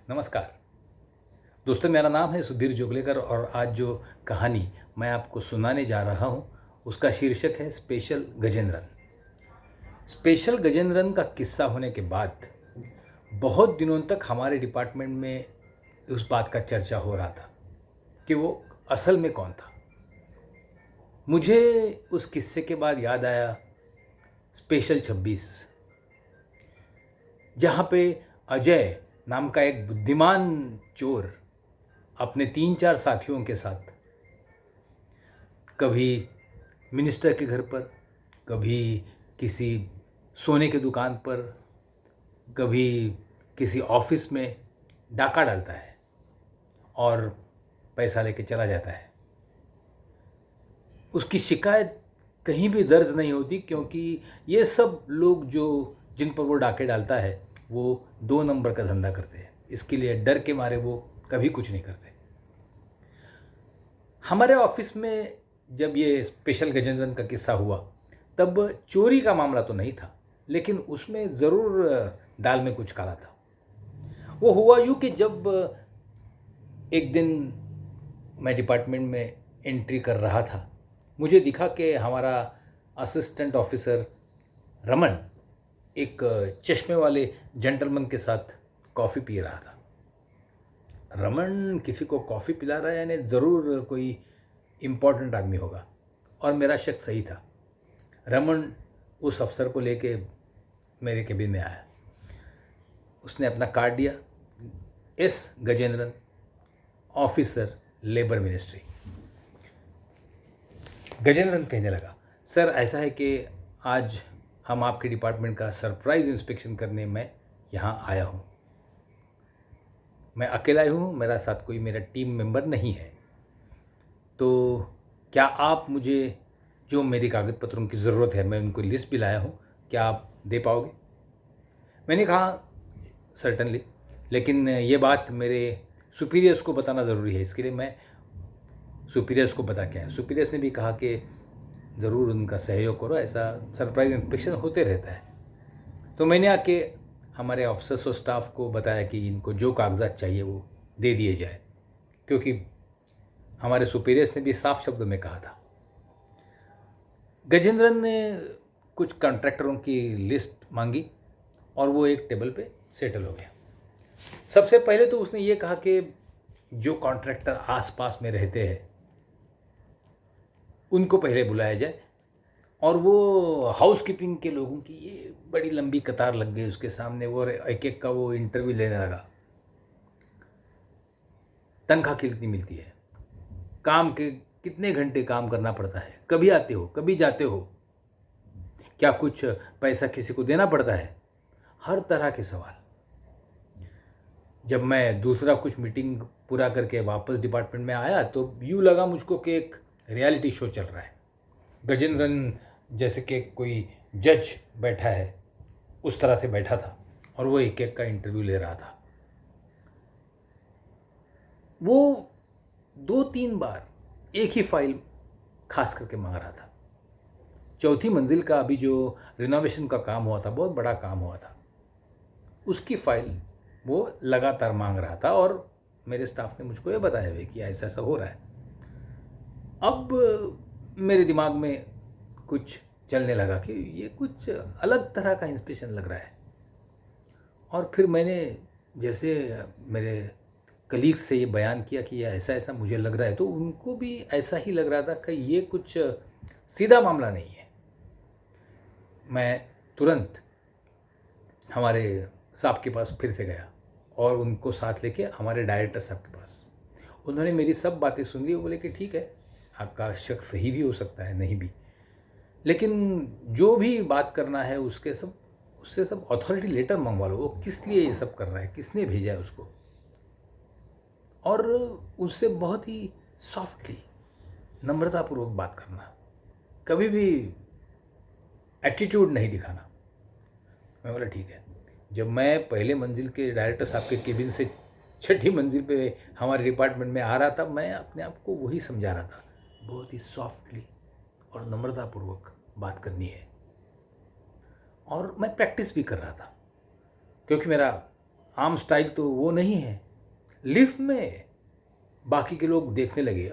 नमस्कार दोस्तों, मेरा नाम है सुधीर जोगलेकर और आज जो कहानी मैं आपको सुनाने जा रहा हूँ उसका शीर्षक है स्पेशल गजेंद्रन। स्पेशल गजेंद्रन का किस्सा होने के बाद बहुत दिनों तक हमारे डिपार्टमेंट में उस बात का चर्चा हो रहा था कि वो असल में कौन था। मुझे उस किस्से के बाद याद आया स्पेशल 26, जहाँ पे अजय नाम का एक बुद्धिमान चोर अपने 3-4 साथियों के साथ कभी मिनिस्टर के घर पर, कभी किसी सोने की दुकान पर, कभी किसी ऑफिस में डाका डालता है और पैसा लेके चला जाता है। उसकी शिकायत कहीं भी दर्ज नहीं होती, क्योंकि ये सब लोग जिन पर वो डाके डालता है वो 2 नंबर का धंधा करते हैं। इसके लिए डर के मारे वो कभी कुछ नहीं करते। हमारे ऑफिस में जब ये स्पेशल गजेंद्रन का किस्सा हुआ तब चोरी का मामला तो नहीं था, लेकिन उसमें ज़रूर दाल में कुछ काला था। वो हुआ यूँ कि जब एक दिन मैं डिपार्टमेंट में एंट्री कर रहा था, मुझे दिखा कि हमारा असिस्टेंट ऑफिसर रमन एक चश्मे वाले जेंटलमैन के साथ कॉफ़ी पी रहा था। रमन किसी को कॉफ़ी पिला रहा है, यानी ज़रूर कोई इम्पोर्टेंट आदमी होगा, और मेरा शक सही था। रमन उस अफसर को लेके मेरे केबिन में आया। उसने अपना कार्ड दिया, एस गजेंद्रन, ऑफिसर, लेबर मिनिस्ट्री। गजेंद्रन कहने लगा, सर ऐसा है कि आज हम आपके डिपार्टमेंट का सरप्राइज़ इंस्पेक्शन करने मैं यहाँ आया हूँ। मैं अकेला ही हूँ, मेरा साथ कोई मेरा टीम मेंबर नहीं है। तो क्या आप मुझे जो मेरे कागज़ पत्रों की ज़रूरत है, मैं उनको लिस्ट भी लाया हूँ, क्या आप दे पाओगे? मैंने कहा सर्टनली, लेकिन ये बात मेरे सुपीरियर्स को बताना ज़रूरी है, इसके लिए मैं सुपीरियर्स को बता के आया। सुपीरियर्स ने भी कहा कि ज़रूर उनका सहयोग करो, ऐसा सरप्राइज इंस्पेक्शन होते रहता है। तो मैंने आके हमारे ऑफिसर्स और स्टाफ को बताया कि इनको जो कागजात चाहिए वो दे दिए जाए, क्योंकि हमारे सुपीरियर्स ने भी साफ शब्दों में कहा था। गजेंद्रन ने कुछ कॉन्ट्रैक्टरों की लिस्ट मांगी और वो एक टेबल पे सेटल हो गया। सबसे पहले तो उसने ये कहा कि जो कॉन्ट्रैक्टर आसपास में रहते हैं उनको पहले बुलाया जाए, और वो हाउसकीपिंग के लोगों की ये बड़ी लंबी कतार लग गई उसके सामने। वो एक एक का वो इंटरव्यू लेने लगा। तनख्वाह कितनी मिलती है, काम के कितने घंटे काम करना पड़ता है, कभी आते हो कभी जाते हो, क्या कुछ पैसा किसी को देना पड़ता है, हर तरह के सवाल। जब मैं दूसरा कुछ मीटिंग पूरा करके वापस डिपार्टमेंट में आया तो यूँ लगा मुझको कि एक रियलिटी शो चल रहा है। गजेंद्रन जैसे कि कोई जज बैठा है उस तरह से बैठा था और वो एक एक का इंटरव्यू ले रहा था। वो 2-3 बार एक ही फाइल खास करके मांग रहा था। चौथी मंजिल का अभी जो रिनोवेशन का काम हुआ था, बहुत बड़ा काम हुआ था, उसकी फाइल वो लगातार मांग रहा था, और मेरे स्टाफ ने मुझको ये बताया हुआ कि ऐसा ऐसा हो रहा है। अब मेरे दिमाग में कुछ चलने लगा कि ये कुछ अलग तरह का इंस्पिरेशन लग रहा है। और फिर मैंने जैसे मेरे कलीग से ये बयान किया कि ये ऐसा ऐसा मुझे लग रहा है, तो उनको भी ऐसा ही लग रहा था कि ये कुछ सीधा मामला नहीं है। मैं तुरंत हमारे साहब के पास फिर से गया और उनको साथ लेके हमारे डायरेक्टर साहब के पास। उन्होंने मेरी सब बातें सुन ली। वो बोले कि ठीक है, आपका शक सही भी हो सकता है, नहीं भी, लेकिन जो भी बात करना है उससे सब अथॉरिटी लेटर मंगवा लो। वो किस लिए ये सब कर रहा है, किसने भेजा है उसको, और उससे बहुत ही सॉफ्टली, नम्रतापूर्वक बात करना, कभी भी एटीट्यूड नहीं दिखाना। मैं बोला ठीक है। जब मैं पहले मंजिल के डायरेक्टर साहब के केबिन से छठी मंजिल पे हमारे डिपार्टमेंट में आ रहा था, मैं अपने आप को वही समझा रहा था, बहुत ही सॉफ्टली और नम्रतापूर्वक बात करनी है। और मैं प्रैक्टिस भी कर रहा था, क्योंकि मेरा आम स्टाइल तो वो नहीं है। लिफ्ट में बाकी के लोग देखने लगे,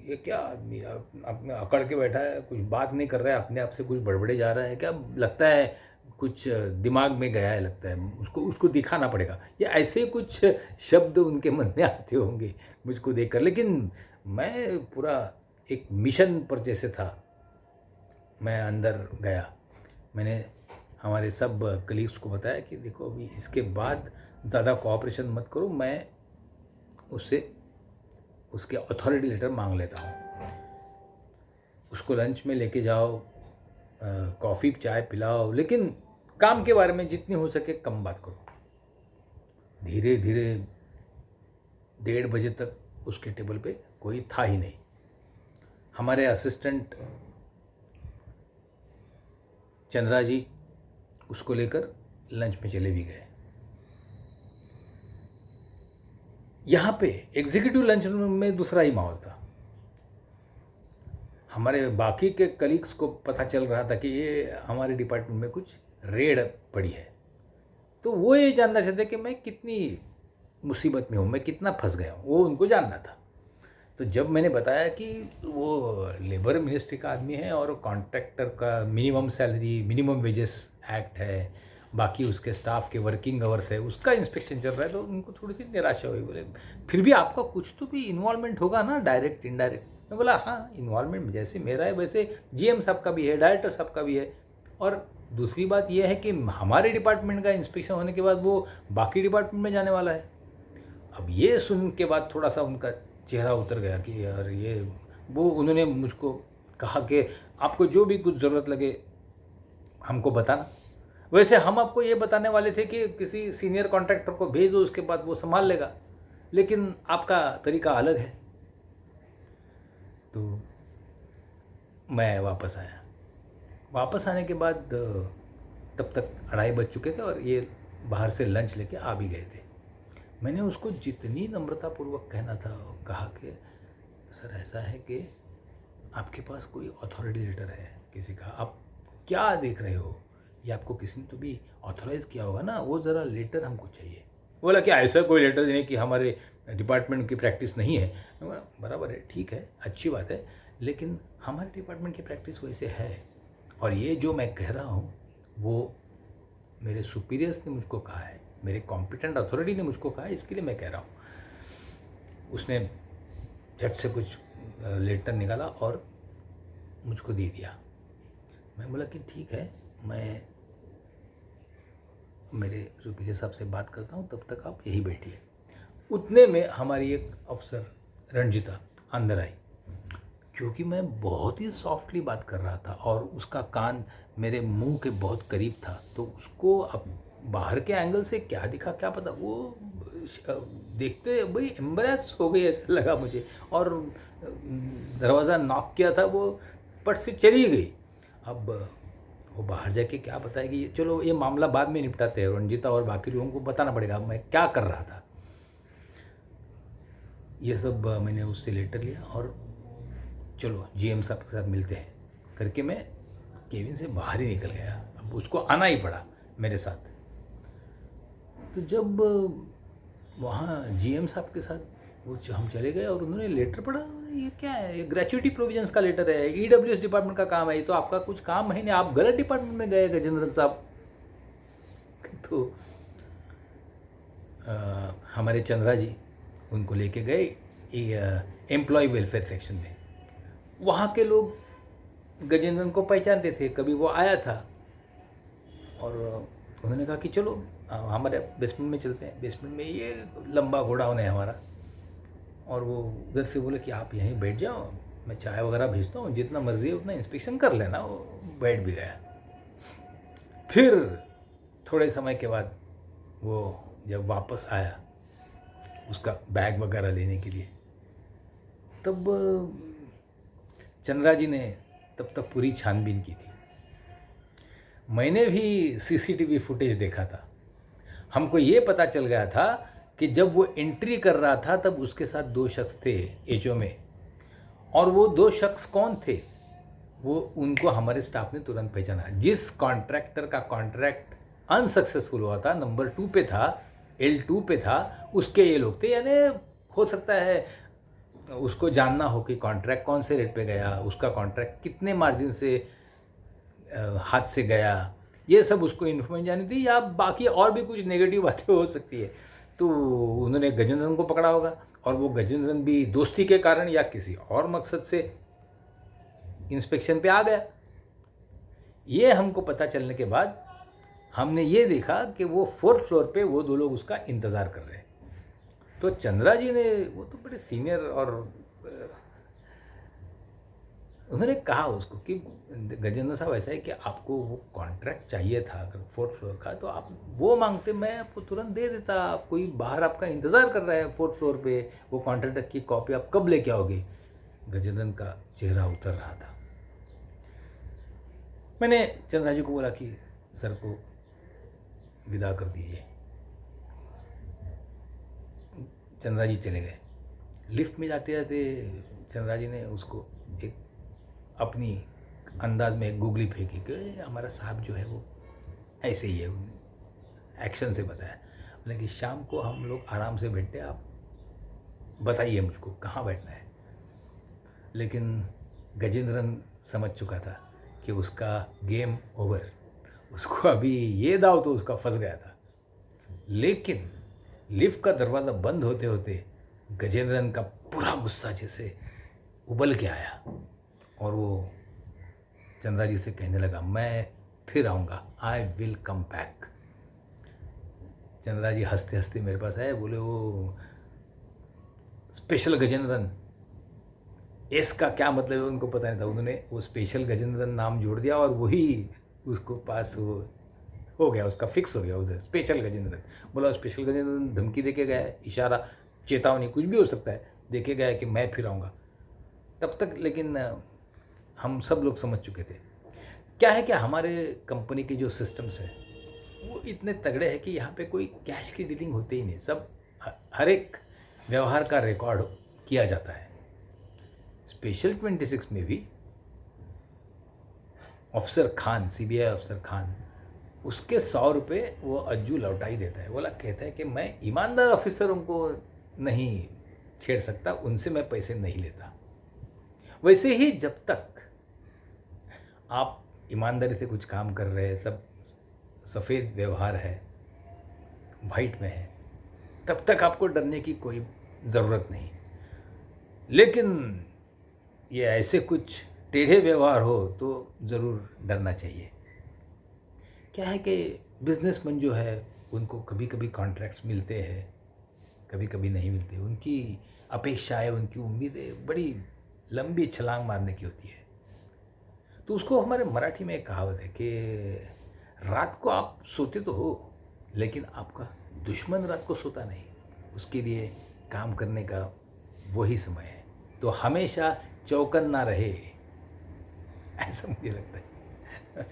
ये क्या आदमी अपने अकड़ के बैठा है, कुछ बात नहीं कर रहा है, अपने आप से कुछ बड़बड़े जा रहा है क्या, लगता है कुछ दिमाग में गया है, लगता है उसको उसको दिखाना पड़ेगा, या ऐसे कुछ शब्द उनके मन में आते होंगे मुझको देखकर। लेकिन मैं पूरा एक मिशन पर जैसे था, मैं अंदर गया। मैंने हमारे सब कलीग्स को बताया कि देखो अभी इसके बाद ज़्यादा कोऑपरेशन मत करो, मैं उससे उसके अथॉरिटी लेटर मांग लेता हूँ। उसको लंच में लेके जाओ, कॉफ़ी चाय पिलाओ, लेकिन काम के बारे में जितनी हो सके कम बात करो। धीरे धीरे 1:30 बजे तक उसके टेबल पे कोई था ही नहीं। हमारे असिस्टेंट चंद्रा जी उसको लेकर लंच में चले भी गए। यहाँ पे एग्जीक्यूटिव लंच रूम में दूसरा ही माहौल था। हमारे बाकी के कलीग्स को पता चल रहा था कि ये हमारे डिपार्टमेंट में कुछ रेड पड़ी है, तो वो ये जानना चाहते कि मैं कितनी मुसीबत में हूँ, मैं कितना फंस गया हूँ, वो उनको जानना था। तो जब मैंने बताया कि वो लेबर मिनिस्ट्री का आदमी है और कॉन्ट्रैक्टर का minimum salary, minimum wages act है, बाकी उसके स्टाफ के वर्किंग आवर्स है, उसका इंस्पेक्शन चल रहा है, तो उनको थोड़ी सी निराशा हुई। बोले फिर भी आपका कुछ तो भी इन्वॉल्वमेंट होगा ना, डायरेक्ट इनडायरेक्ट। मैं बोला हाँ, इन्वॉल्वमेंट जैसे मेरा है वैसे जीएम साहब का भी है, डायरेक्टर साहब का भी है। और दूसरी बात यह है कि हमारे डिपार्टमेंट का इंस्पेक्शन होने के बाद वो बाकी डिपार्टमेंट में जाने वाला है। अब ये सुन के बाद थोड़ा सा उनका चेहरा उतर गया कि यार ये, वो उन्होंने मुझको कहा कि आपको जो भी कुछ ज़रूरत लगे हमको बताना। वैसे हम आपको ये बताने वाले थे कि किसी सीनियर कॉन्ट्रैक्टर को भेज दो, उसके बाद वो संभाल लेगा, लेकिन आपका तरीका अलग है। तो मैं वापस आया। वापस आने के बाद तब तक 2:30 बज चुके थे और ये बाहर से लंच लेके आ भी गए थे। मैंने उसको जितनी नम्रतापूर्वक कहना था कहा कि सर ऐसा है कि आपके पास कोई अथॉरिटी लेटर है किसी का, आप क्या देख रहे हो, ये आपको किसी ने तो भी ऑथोराइज़ किया होगा ना, वो ज़रा लेटर हमको चाहिए। बोला कि ऐसा कोई लेटर देने की हमारे डिपार्टमेंट की प्रैक्टिस नहीं है। बराबर है, ठीक है, अच्छी बात है, लेकिन हमारे डिपार्टमेंट की प्रैक्टिस वैसे है, और ये जो मैं कह रहा हूँ वो मेरे सुपीरियर्स ने मुझको कहा है, मेरे कॉम्पिटेंट अथॉरिटी ने मुझको कहा है, इसके लिए मैं कह रहा हूँ। उसने झट से कुछ लेटर निकाला और मुझको दे दिया। मैं बोला कि ठीक है, मैं मेरे सुपीरियर साहब से बात करता हूँ, तब तक आप यही बैठिए। उतने में हमारी एक अफसर रंजिता अंदर आई। क्योंकि मैं बहुत ही सॉफ्टली बात कर रहा था और उसका कान मेरे मुंह के बहुत करीब था, तो उसको अब बाहर के एंगल से क्या दिखा क्या पता, वो देखते बड़ी एम्बरेस हो गई ऐसा लगा मुझे। और दरवाज़ा नॉक किया था, वो पट से चली गई। अब वो बाहर जाके क्या बताएगी, चलो ये मामला बाद में निपटाते हैं, रंजिता और बाकी लोगों को बताना पड़ेगा मैं क्या कर रहा था। ये सब मैंने उससे लेटर लिया और चलो जीएम साहब के साथ मिलते हैं करके मैं केबिन से बाहर ही निकल गया। अब उसको आना ही पड़ा मेरे साथ। तो जब वहाँ जीएम साहब के साथ वो हम चले गए और उन्होंने लेटर पढ़ा, ये क्या है, ये ग्रेच्युटी प्रोविजंस का लेटर है, ईडब्ल्यूएस डिपार्टमेंट का काम है, ये तो आपका कुछ काम है नहीं, आप गलत डिपार्टमेंट में गए गजेंद्र साहब। तो हमारे चंद्रा जी उनको लेके गए एम्प्लॉय वेलफेयर सेक्शन में। वहाँ के लोग गजेंद्रन को पहचानते थे, कभी वो आया था, और उन्होंने कहा कि चलो हमारे बेसमेंट में चलते हैं। बेसमेंट में ये लंबा गोडाउन है हमारा, और वो उधर से बोले कि आप यहीं बैठ जाओ, मैं चाय वगैरह भेजता हूँ, जितना मर्जी है उतना इंस्पेक्शन कर लेना। वो बैठ भी गया। फिर थोड़े समय के बाद वो जब वापस आया उसका बैग वगैरह लेने के लिए, तब चंद्रा जी ने तब तक पूरी छानबीन की थी। मैंने भी सीसीटीवी फुटेज देखा था। हमको ये पता चल गया था कि जब वो एंट्री कर रहा था तब उसके साथ 2 शख्स थे एचओ में, और वो 2 शख्स कौन थे वो उनको हमारे स्टाफ ने तुरंत पहचाना। जिस कॉन्ट्रैक्टर का कॉन्ट्रैक्ट अनसक्सेसफुल हुआ था, नंबर 2 पे था L2 पे था उसके ये लोग थे। यानी हो सकता है उसको जानना हो कि कॉन्ट्रैक्ट कौन से रेट पे गया, उसका कॉन्ट्रैक्ट कितने मार्जिन से हाथ से गया, ये सब उसको इन्फॉर्मेशन जानी थी, या बाकी और भी कुछ नेगेटिव बातें हो सकती है। तो उन्होंने गजेंद्रन को पकड़ा होगा, और वो गजेंद्रन भी दोस्ती के कारण या किसी और मकसद से इंस्पेक्शन पे आ गया। ये हमको पता चलने के बाद हमने ये देखा कि वो 4th फ्लोर पे वो दो लोग उसका इंतज़ार कर रहे हैं। तो चंद्रा जी ने, वो तो बड़े सीनियर, और उन्होंने कहा उसको कि गजेंद्र साहब ऐसा है कि आपको वो कॉन्ट्रैक्ट चाहिए था अगर 4th फ्लोर का, तो आप वो मांगते, मैं आपको तुरंत दे देता। कोई बाहर आपका इंतज़ार कर रहा है 4th फ्लोर पे, वो कॉन्ट्रैक्ट की कॉपी आप कब लेके आओगे। गजेंद्र का चेहरा उतर रहा था। मैंने चंद्रा जी को बोला कि सर को विदा कर दीजिए। चंद्रा जी चले गए। लिफ्ट में जाते जाते चंद्रा जी ने उसको एक अपनी अंदाज में एक गुगली फेंकी कि हमारा साहब जो है वो ऐसे ही है, एक्शन से बताया। बोले कि शाम को हम लोग आराम से बैठते, आप बताइए मुझको कहाँ बैठना है। लेकिन गजेंद्रन समझ चुका था कि उसका गेम ओवर, उसको अभी ये दाव तो उसका फंस गया था। लेकिन लिफ्ट का दरवाज़ा बंद होते होते गजेंद्रन का पूरा गुस्सा जैसे उबल के आया, और वो चंद्रा जी से कहने लगा, मैं फिर आऊँगा, I will come back. Chandra ji हंसते हंसते मेरे पास आए, बोले वो स्पेशल गजेंद्रन, एस का क्या मतलब है उनको पता नहीं था। उन्होंने वो स्पेशल गजेंद्रन नाम जोड़ दिया, और वही उसको पास हो गया, उसका फिक्स हो गया उधर स्पेशल गजेंद्रन। बोला स्पेशल गजेंद्रन धमकी दे के गया है, इशारा, चेतावनी, कुछ भी हो सकता है, दे के गया है कि मैं फिर आऊँगा। तब तक लेकिन हम सब लोग समझ चुके थे। क्या है कि हमारे कंपनी के जो सिस्टम्स हैं वो इतने तगड़े हैं कि यहाँ पे कोई कैश की डीलिंग होती ही नहीं। सब हर एक व्यवहार का रिकॉर्ड किया जाता है। स्पेशल 26 में भी अफसर खान, सीबीआई अफसर खान, उसके 100 रुपये वो अज्जू लौटा ही देता है। बोला, कहता है कि मैं ईमानदार ऑफिसरों को नहीं छेड़ सकता, उनसे मैं पैसे नहीं लेता। वैसे ही जब तक आप ईमानदारी से कुछ काम कर रहे हैं, सब सफ़ेद व्यवहार है, वाइट में है, तब तक आपको डरने की कोई ज़रूरत नहीं। लेकिन ये ऐसे कुछ टेढ़े व्यवहार हो तो ज़रूर डरना चाहिए। क्या है कि बिजनेसमैन जो है उनको कभी कभी कॉन्ट्रैक्ट्स मिलते हैं, कभी कभी नहीं मिलते। उनकी अपेक्षाएं, उनकी उम्मीदें बड़ी लंबी छलांग मारने की होती है। तो उसको हमारे मराठी में एक कहावत है कि रात को आप सोते तो हो, लेकिन आपका दुश्मन रात को सोता नहीं। उसके लिए काम करने का वही समय है। तो हमेशा चौकन्ना रहे, ऐसा मुझे लगता है।